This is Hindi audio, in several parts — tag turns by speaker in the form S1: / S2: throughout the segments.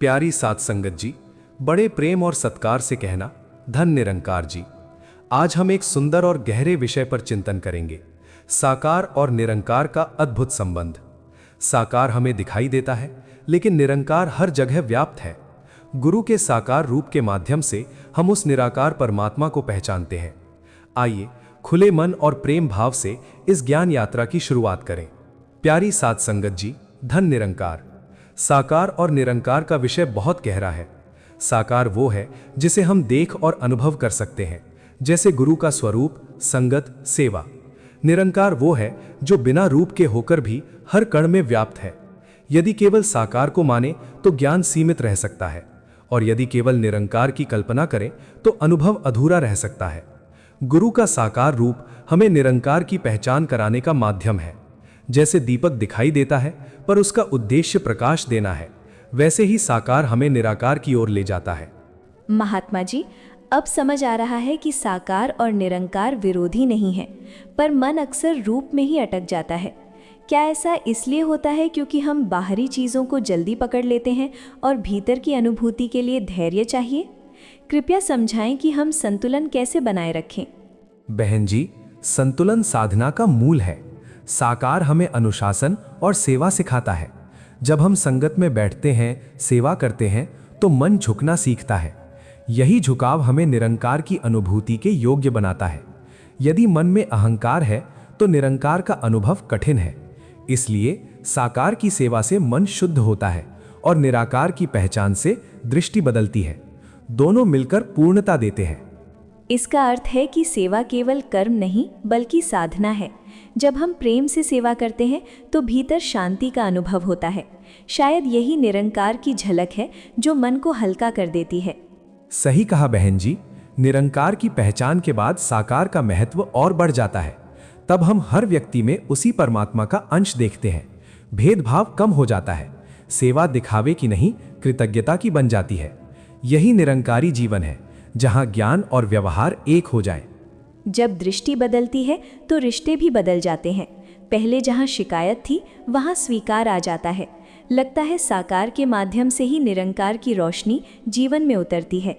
S1: प्यारी साध संगत जी, बड़े प्रेम और सत्कार से कहना, धन निरंकार जी। आज हम एक सुंदर और गहरे विषय पर चिंतन करेंगे, साकार और निरंकार का अद्भुत संबंध। साकार हमें दिखाई देता है, लेकिन निरंकार हर जगह व्याप्त है। गुरु के साकार रूप के माध्यम से हम उस निराकार परमात्मा को पहचानते हैं। आइए खुले मन और प्रेम भाव से इस ज्ञान यात्रा की शुरुआत करें। प्यारी साध संगत जी, धन निरंकार। साकार और निरंकार का विषय बहुत गहरा है। साकार वो है जिसे हम देख और अनुभव कर सकते हैं, जैसे गुरु का स्वरूप, संगत, सेवा। निरंकार वो है जो बिना रूप के होकर भी हर कण में व्याप्त है। यदि केवल साकार को माने तो ज्ञान सीमित रह सकता है, और यदि केवल निरंकार की कल्पना करें तो अनुभव अधूरा रह सकता है। गुरु का साकार रूप हमें निरंकार की पहचान कराने का माध्यम है। जैसे दीपक दिखाई देता है पर उसका उद्देश्य प्रकाश देना है, वैसे ही साकार हमें निराकार की ओर ले जाता है।
S2: महात्मा जी, अब समझ आ रहा है कि साकार और निरंकार विरोधी नहीं है, पर मन अक्सर रूप में ही अटक जाता है। क्या ऐसा इसलिए होता है क्योंकि हम बाहरी चीज़ों को जल्दी पकड़ लेते हैं और भीतर की अनुभूति के लिए धैर्य चाहिए? कृपया समझाएं कि हम संतुलन कैसे बनाए रखें।
S1: बहन जी, संतुलन साधना का मूल है। साकार हमें अनुशासन और सेवा सिखाता है। जब हम संगत में बैठते हैं, सेवा करते हैं, तो मन झुकना सीखता है। यही झुकाव हमें निरंकार की अनुभूति के योग्य बनाता है। यदि मन में अहंकार है तो निरंकार का अनुभव कठिन है। इसलिए साकार की सेवा से मन शुद्ध होता है और निराकार की पहचान से दृष्टि बदलती है। दोनों मिलकर पूर्णता देते हैं।
S2: इसका अर्थ है कि सेवा केवल कर्म नहीं बल्कि साधना है। जब हम प्रेम से सेवा करते हैं तो भीतर शांति का अनुभव होता है। शायद यही निरंकार की झलक है जो मन को हल्का कर देती है।
S1: सही कहा बहन जी। निरंकार की पहचान के बाद साकार का महत्व और बढ़ जाता है। तब हम हर व्यक्ति में उसी परमात्मा का अंश देखते हैं। भेदभाव कम हो जाता है। सेवा दिखावे की नहीं, कृतज्ञता की बन जाती है। यही निरंकारी जीवन है, जहां ज्ञान और व्यवहार एक हो जाए।
S2: जब दृष्टि बदलती है तो रिश्ते भी बदल जाते हैं। पहले जहां शिकायत थी वहां स्वीकार आ जाता है। लगता है साकार के माध्यम से ही निरंकार की रोशनी जीवन में उतरती है।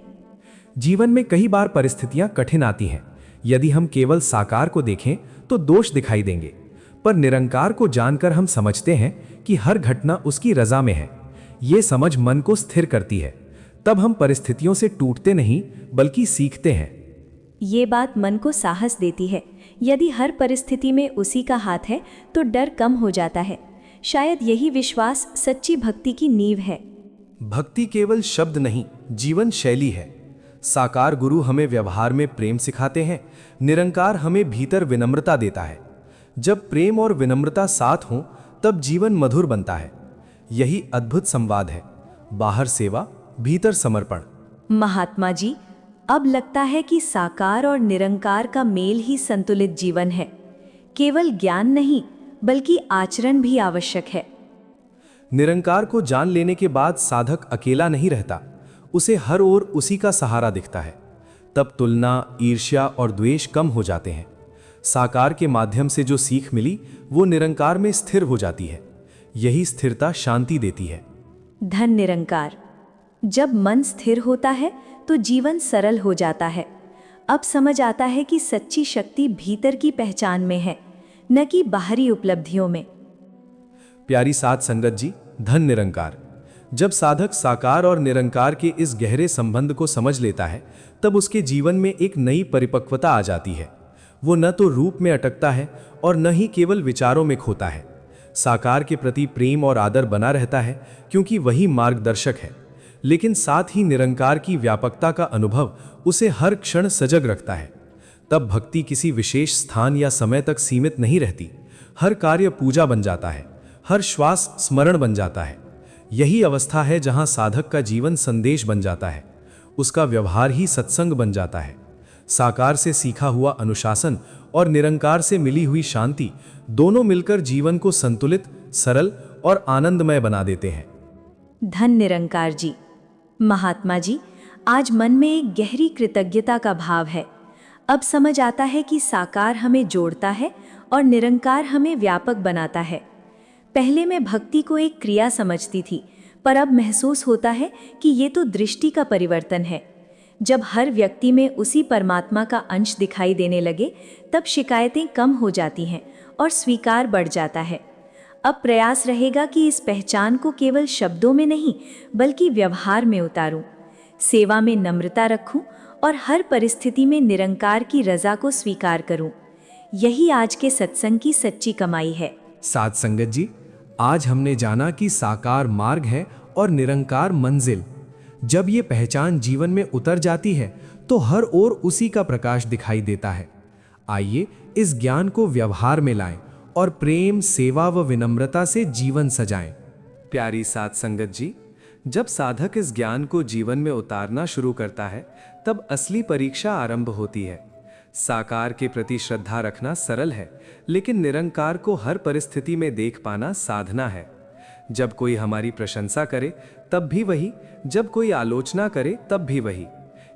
S1: जीवन में कई बार परिस्थितियां कठिन आती हैं। यदि हम केवल साकार को देखें तो दोष दिखाई देंगे, पर निरंकार को जानकर हम समझते हैं कि हर घटना उसकी रजा में है। ये समझ मन को स्थिर करती है। तब हम परिस्थितियों से टूटते नहीं बल्कि सीखते हैं।
S2: ये बात मन को साहस देती है। यदि हर परिस्थिति में उसी का हाथ है तो डर कम हो जाता है। शायद यही विश्वास सच्ची भक्ति की नींव है।
S1: भक्ति केवल शब्द नहीं, जीवन शैली है। साकार गुरु हमें व्यवहार में प्रेम सिखाते हैं, निरंकार हमें भीतर विनम्रता देता है। जब प्रेम और विनम्रता साथ हों तब जीवन मधुर बनता है। यही अद्भुत संवाद है, बाहर सेवा, भीतर समर्पण।
S2: महात्मा जी, अब लगता है कि साकार और निरंकार का मेल ही संतुलित जीवन है। केवल ज्ञान नहीं बल्कि आचरण भी आवश्यक है।
S1: निरंकार को जान लेने के बाद साधक अकेला नहीं रहता, उसे हर ओर उसी का सहारा दिखता है। तब तुलना, ईर्ष्या और द्वेष कम हो जाते हैं। साकार के माध्यम से जो सीख मिली वो निरंकार में स्थिर हो जाती है। यही स्थिरता शांति देती है।
S2: धन निरंकार। जब मन स्थिर होता है तो जीवन सरल हो जाता है। अब समझ आता है कि सच्ची शक्ति भीतर की पहचान में है, न कि बाहरी उपलब्धियों में।
S1: प्यारी साध संगत जी, धन निरंकार। जब साधक साकार और निरंकार के इस गहरे संबंध को समझ लेता है तब उसके जीवन में एक नई परिपक्वता आ जाती है। वो न तो रूप में अटकता है और न ही केवल विचारों में खोता है। साकार के प्रति प्रेम और आदर बना रहता है क्योंकि वही मार्गदर्शक है, लेकिन साथ ही निरंकार की व्यापकता का अनुभव उसे हर क्षण सजग रखता है। तब भक्ति किसी विशेष स्थान या समय तक सीमित नहीं रहती। हर कार्य पूजा बन जाता है, हर श्वास स्मरण बन जाता है। यही अवस्था है जहां साधक का जीवन संदेश बन जाता है, उसका व्यवहार ही सत्संग बन जाता है। साकार से सीखा हुआ अनुशासन और निरंकार से मिली हुई शांति दोनों मिलकर जीवन को संतुलित, सरल और आनंदमय बना देते हैं।
S2: धन निरंकार जी। महात्मा जी, आज मन में एक गहरी कृतज्ञता का भाव है। अब समझ आता है कि साकार हमें जोड़ता है और निरंकार हमें व्यापक बनाता है। पहले मैं भक्ति को एक क्रिया समझती थी, पर अब महसूस होता है कि ये तो दृष्टि का परिवर्तन है। जब हर व्यक्ति में उसी परमात्मा का अंश दिखाई देने लगे, तब शिकायतें कम हो जाती हैं और स्वीकार बढ़ जाता है। अब प्रयास रहेगा कि इस पहचान को केवल शब्दों में नहीं, बल्कि व्यवहार में उतारूं, सेवा में नम्रता रखूं और हर परिस्थिति में निरंकार की रजा को स्वीकार करूं। यही आज के सत्संग की सच्ची कमाई है।
S1: साध संगत जी, आज हमने जाना कि साकार मार्ग है और निरंकार मंजिल। जब ये पहचान जीवन में उतर जाती है तो हर ओर उसी का प्रकाश दिखाई देता है। आइए इस ज्ञान को व्यवहार में लाएं और प्रेम, सेवा व विनम्रता से जीवन सजाएं। प्यारी साध संगत जी, जब साधक इस ज्ञान को जीवन में उतारना शुरू करता है, तब असली परीक्षा आरंभ होती है। साकार के प्रति श्रद्धा रखना सरल है, लेकिन निरंकार को हर परिस्थिति में देख पाना साधना है। जब कोई हमारी प्रशंसा करे तब भी वही, जब कोई आलोचना करे तब भी वही।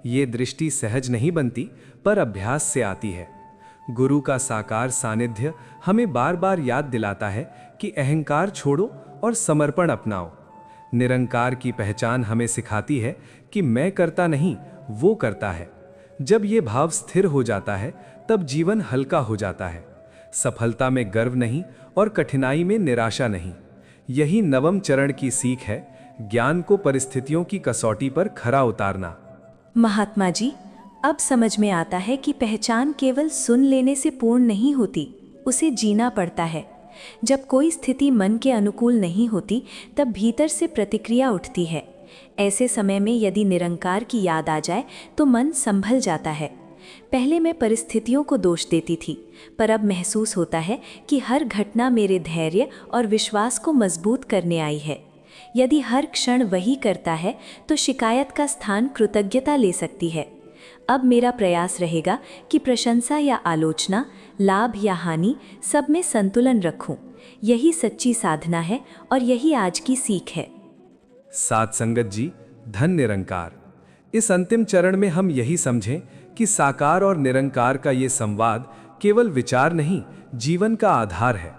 S1: ये दृष्टि सहज नहीं बनती, पर अभ्यास से आती है। गुरु का साकार सानिध्य हमें बार बार याद दिलाता है कि अहंकार छोड़ो और समर्पण अपनाओ। निरंकार की पहचान हमें सिखाती है कि मैं करता नहीं, वो करता है। जब ये भाव स्थिर हो जाता है, तब जीवन हल्का हो जाता है। सफलता में गर्व नहीं और कठिनाई में निराशा नहीं। यही नवम चरण की सीख है, ज्ञान को परिस्थितियों की कसौटी पर खरा उतारना।
S2: महात्मा जी, अब समझ में आता है कि पहचान केवल सुन लेने से पूर्ण नहीं होती, उसे जीना पड़ता है। जब कोई स्थिति मन के अनुकूल नहीं होती, तब भीतर से प्रतिक्रिया उठती है। ऐसे समय में यदि निरंकार की याद आ जाए तो मन संभल जाता है। पहले मैं परिस्थितियों को दोष देती थी, पर अब महसूस होता है कि हर घटना मेरे धैर्य और विश्वास को मजबूत करने आई है। यदि हर क्षण वही करता है तो शिकायत का स्थान कृतज्ञता ले सकती है। अब मेरा प्रयास रहेगा कि प्रशंसा या आलोचना, लाभ या हानि, सब में संतुलन रखूं। यही सच्ची साधना है और यही आज की सीख है।
S1: साध संगत जी, धन निरंकार। इस अंतिम चरण में हम यही समझें कि साकार और निरंकार का ये संवाद केवल विचार नहीं, जीवन का आधार है।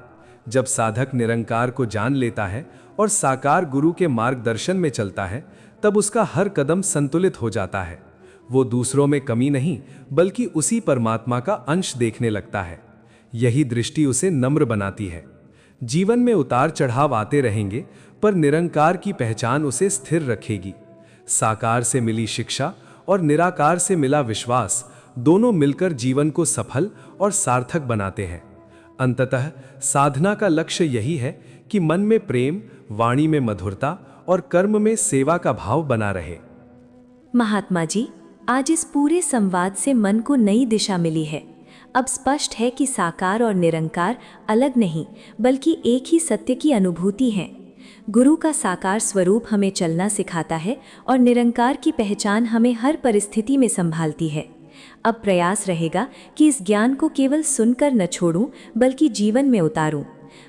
S1: जब साधक निरंकार को जान लेता है और साकार गुरु के मार्गदर्शन में चलता है, तब उसका हर कदम संतुलित हो जाता है। वो दूसरों में कमी नहीं, बल्कि उसी परमात्मा का अंश देखने लगता है। यही दृष्टि उसे नम्र बनाती है। जीवन में उतार चढ़ाव आते रहेंगे, पर निरंकार की पहचान उसे स्थिर रखेगी। साकार से मिली शिक्षा और निराकार से मिला विश्वास, दोनों मिलकर जीवन को सफल और सार्थक बनाते हैं। अंततः साधना का लक्ष्य यही है कि मन में प्रेम, वाणी में मधुरता और कर्म में सेवा का भाव बना रहे।
S2: महात्मा जी, आज इस पूरे संवाद से मन को नई दिशा मिली है। अब स्पष्ट है कि साकार और निरंकार अलग नहीं, बल्कि एक ही सत्य की अनुभूति है। गुरु का साकार स्वरूप हमें चलना सिखाता है और निरंकार की पहचान हमें हर परिस्थिति में संभालती है। अब प्रयास रहेगा कि इस ज्ञान को केवल सुनकर न छोड़ूं, बल्कि जीवन में उतारूं।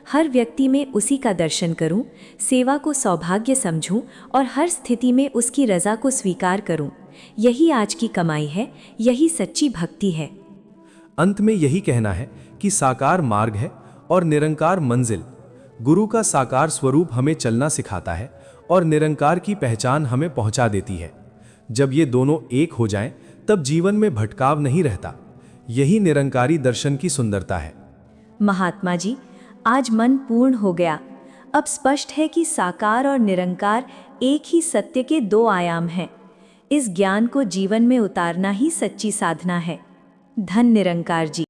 S2: हर व्यक्ति में उसी का दर्शन करूं, सेवा को सौभाग्य समझूं और हर स्थिति में उसकी रजा को स्वीकार करूं। यही आज की कमाई है, यही सच्ची भक्ति है।
S1: अंत में यही कहना है कि साकार मार्ग है और निरंकार मंजिल। गुरु का साकार स्वरूप हमें चलना सिखाता है और निरंकार की पहचान हमें पहुंचा देती है। जब ये दोनों एक हो जाएं, तब जीवन में भटकाव नहीं रहता। यही निरंकारी दर्शन की सुंदरता है।
S2: महात्मा जी, आज मन पूर्ण हो गया। अब स्पष्ट है कि साकार और निरंकार एक ही सत्य के दो आयाम हैं। इस ज्ञान को जीवन में उतारना ही सच्ची साधना है। धन निरंकार जी।